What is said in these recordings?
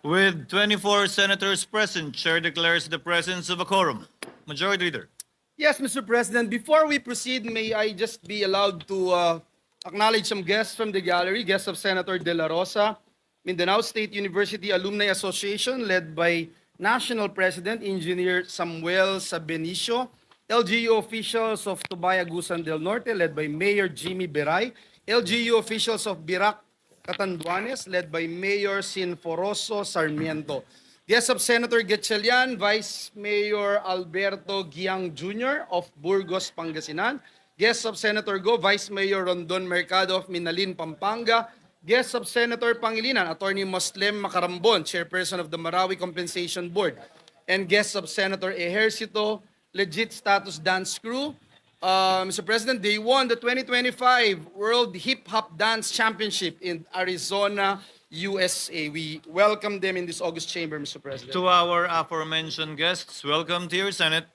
With 24 senators present, Chair declares the presence of a quorum. Majority Leader. Yes, Mr. President. Before we proceed, may I just be allowed to acknowledge some guests from the gallery, guests of Senator De La Rosa, Mindanao State University Alumni Association, led by National President Engineer Samuel Sabenicio, LGU officials of Tubaya Gusan del Norte, led by Mayor Jimmy Beray, LGU officials of Birac Catanduanes, led by Mayor Sinforoso Sarmiento. Guests of Senator Gatchalian, Vice Mayor Alberto Giang Jr. of Burgos, Pangasinan. Guests of Senator Go, Vice Mayor Rondon Mercado of Minalin, Pampanga. Guests of Senator Pangilinan, Attorney Moslem Macarambon, Chairperson of the Marawi Compensation Board. And guests of Senator Ejercito, Legit Status Dance Crew. Mr. President, they won the 2025 World Hip Hop Dance Championship in Arizona, USA. We welcome them in this August chamber, Mr. President. To our aforementioned guests, welcome to your Senate.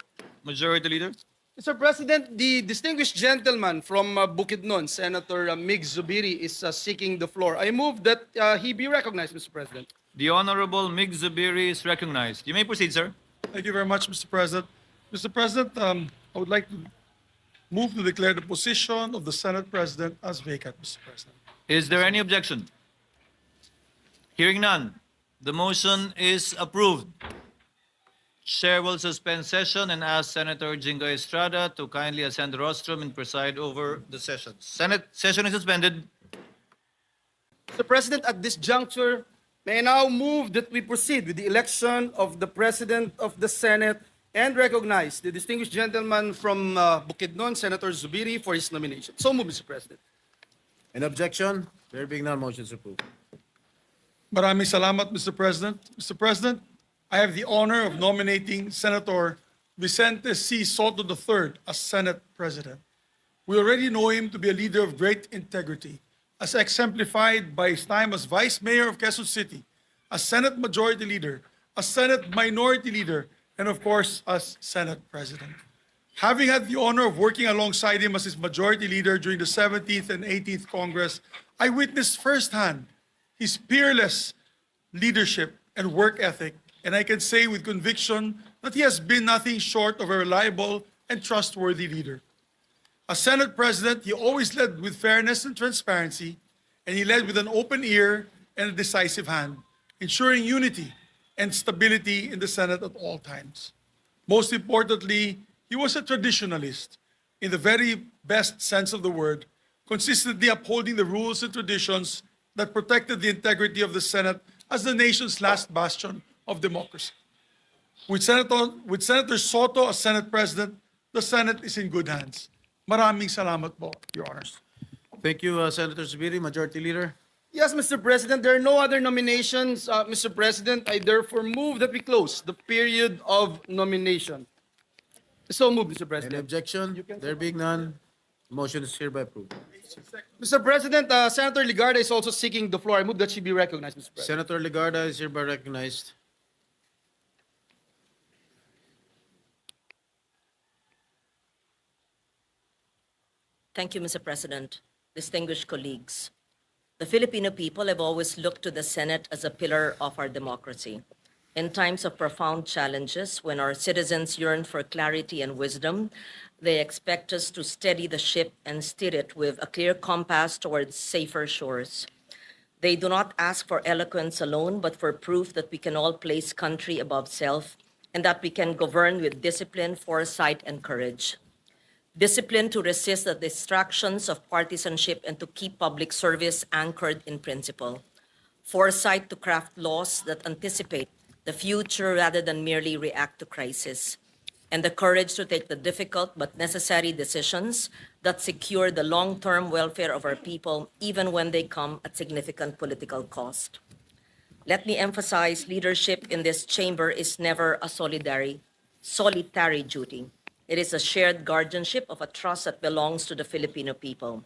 Majority Leader. Mr. President, the distinguished gentleman from Bukidnon, Senator Mig Zubiri, is seeking the floor. I move that he be recognized, Mr. President. The Honorable Mig Zubiri is recognized. You may proceed, sir. Thank you very much, Mr. President. Mr. President, I would like to move to declare the position of the Senate President as vacant, Mr. President. Is there any objection? Hearing none, the motion is approved. Chair will suspend session and ask Senator Jingo Estrada to kindly ascend the rostrum and preside over the session. Senate session is suspended. Mr. President, at this juncture, may I now move that we proceed with the election of the President of the Senate and recognize the distinguished gentleman from Bukidnon, Senator Zubiri, for his nomination. So move, Mr. President. An objection? There being none, motion is approved. Maraming salamat, Mr. President. Mr. President, I have the honor of nominating Senator Vicente C. Sotto III as Senate President. We already know him to be a leader of great integrity, as exemplified by his time as Vice Mayor of Quezon City, as Senate Majority Leader, as Senate Minority Leader, and of course, as Senate President. Having had the honor of working alongside him as his Majority Leader during the 17th and 18th Congress, I witnessed firsthand his peerless leadership and work ethic, and I can say with conviction that he has been nothing short of a reliable and trustworthy leader. As Senate President, he always led with fairness and transparency, and he led with an open ear and a decisive hand, ensuring unity and stability in the Senate at all times. Most importantly, he was a traditionalist in the very best sense of the word, consistently upholding the rules and traditions that protected the integrity of the Senate as the nation's last bastion of democracy. With Senator Sotto as Senate President, the Senate is in good hands. Maraming salamat po, Your Honors. Thank you, Senator Zubiri, Majority Leader. Yes, Mr. President, there are no other nominations. Mr. President, I therefore move that we close the period of nomination. So move, Mr. Any President. objection? There being none, motion is hereby approved. Mr. President, Senator Ligarda is also seeking the floor. I move that she be recognized, Mr. President. Senator Legarda is hereby recognized. Thank you, Mr. President. Distinguished colleagues, the Filipino people have always looked to the Senate as a pillar of our democracy. In times of profound challenges, when our citizens yearn for clarity and wisdom, they expect us to steady the ship and steer it with a clear compass towards safer shores. They do not ask for eloquence alone, but for proof that we can all place country above self and that we can govern with discipline, foresight, and courage. Discipline to resist the distractions of partisanship and to keep public service anchored in principle. Foresight to craft laws that anticipate the future rather than merely react to crisis. And the courage to take the difficult but necessary decisions that secure the long-term welfare of our people, even when they come at significant political cost. Let me emphasize, leadership in this chamber is never a solitary duty. It is a shared guardianship of a trust that belongs to the Filipino people.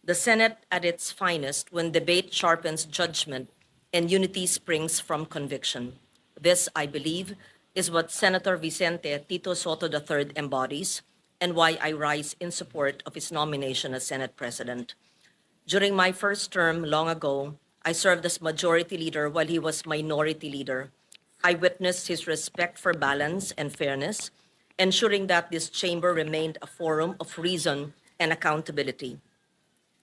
The Senate at its finest when debate sharpens judgment and unity springs from conviction. This, I believe, is what Senator Vicente Tito Sotto III embodies and why I rise in support of his nomination as Senate President. During my first term long ago, I served as majority leader while he was minority leader. I witnessed his respect for balance and fairness, ensuring that this chamber remained a forum of reason and accountability.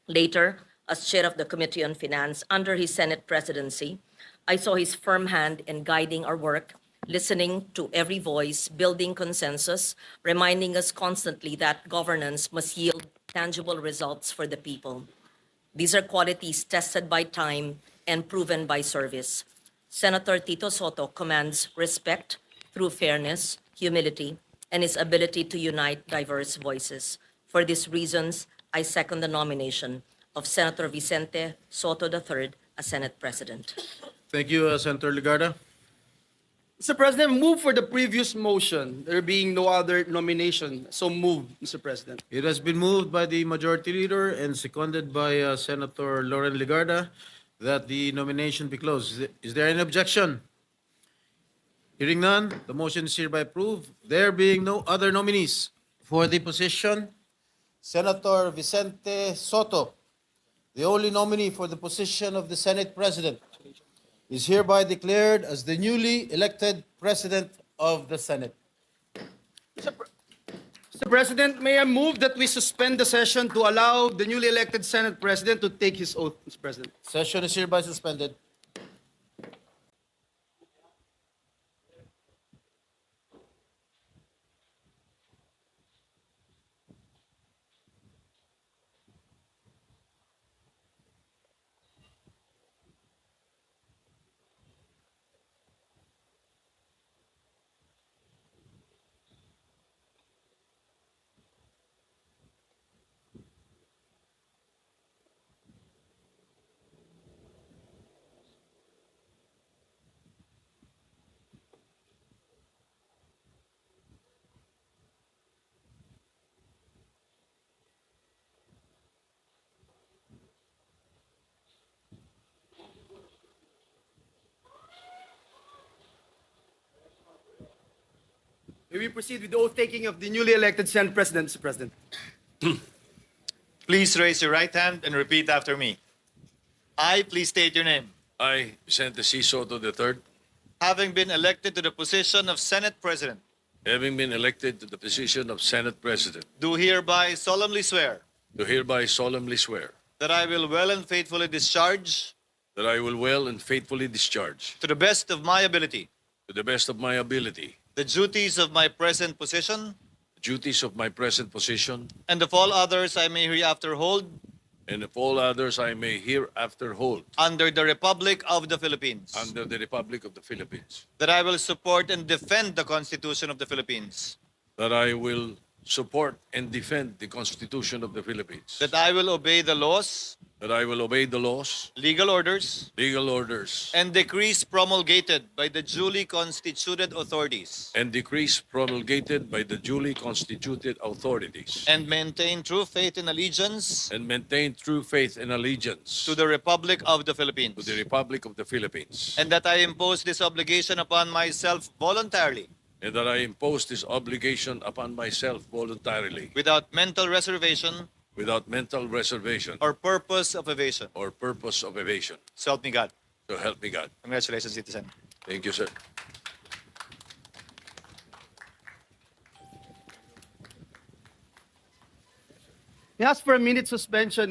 Later, as chair of the Committee on Finance under his Senate presidency, I saw his firm hand in guiding our work, listening to every voice, building consensus, reminding us constantly that governance must yield tangible results for the people. These are qualities tested by time and proven by service. Senator Tito Sotto commands respect through fairness, humility, and his ability to unite diverse voices. For these reasons, I second the nomination of Senator Vicente Sotto III as Senate President. Thank you, Senator Legarda. Mr. President, move for the previous motion, there being no other nomination. So move, Mr. President. It has been moved by the Majority Leader and seconded by Senator Lauren Legarda that the nomination be closed. Is there any objection? Hearing none, the motion is hereby approved. There being no other nominees for the position, Senator Vicente Sotto, the only nominee for the position of the Senate President, is hereby declared as the newly elected President of the Senate. Mr. President, may I move that we suspend the session to allow the newly elected Senate President to take his oath, Mr. President. Session is hereby suspended. May we proceed with the oath taking of the newly elected Senate President, Mr. President. Please raise your right hand and repeat after me. I, please state your name. I, Vicente C. Sotto III, Having been elected to the position of Senate President, having been elected to the position of Senate President, do hereby solemnly swear do hereby solemnly swear that I will well and faithfully discharge, that I will well and faithfully discharge, to the best of my ability, to the best of my ability, the duties of my present position the duties of my present position, and of all others I may hereafter hold and of all others I may hereafter hold under the Republic of the Philippines. under the Republic of the Philippines, That I will support and defend the Constitution of the Philippines. that I will support and defend the Constitution of the Philippines, That I will obey the laws, that I will obey the laws, legal orders, legal orders, and decrees promulgated by the duly constituted authorities, and decrees promulgated by the duly constituted authorities, and maintain true faith and allegiance and maintain true faith and allegiance to the Republic of the to Philippines. the Republic of the Philippines, And that I impose this obligation upon myself voluntarily, and that I impose this obligation upon myself voluntarily, without mental reservation without mental reservation or purpose of evasion. or purpose of evasion. So help me God. So help me God. Congratulations, citizen. Thank you, sir. May I ask for a minute suspension.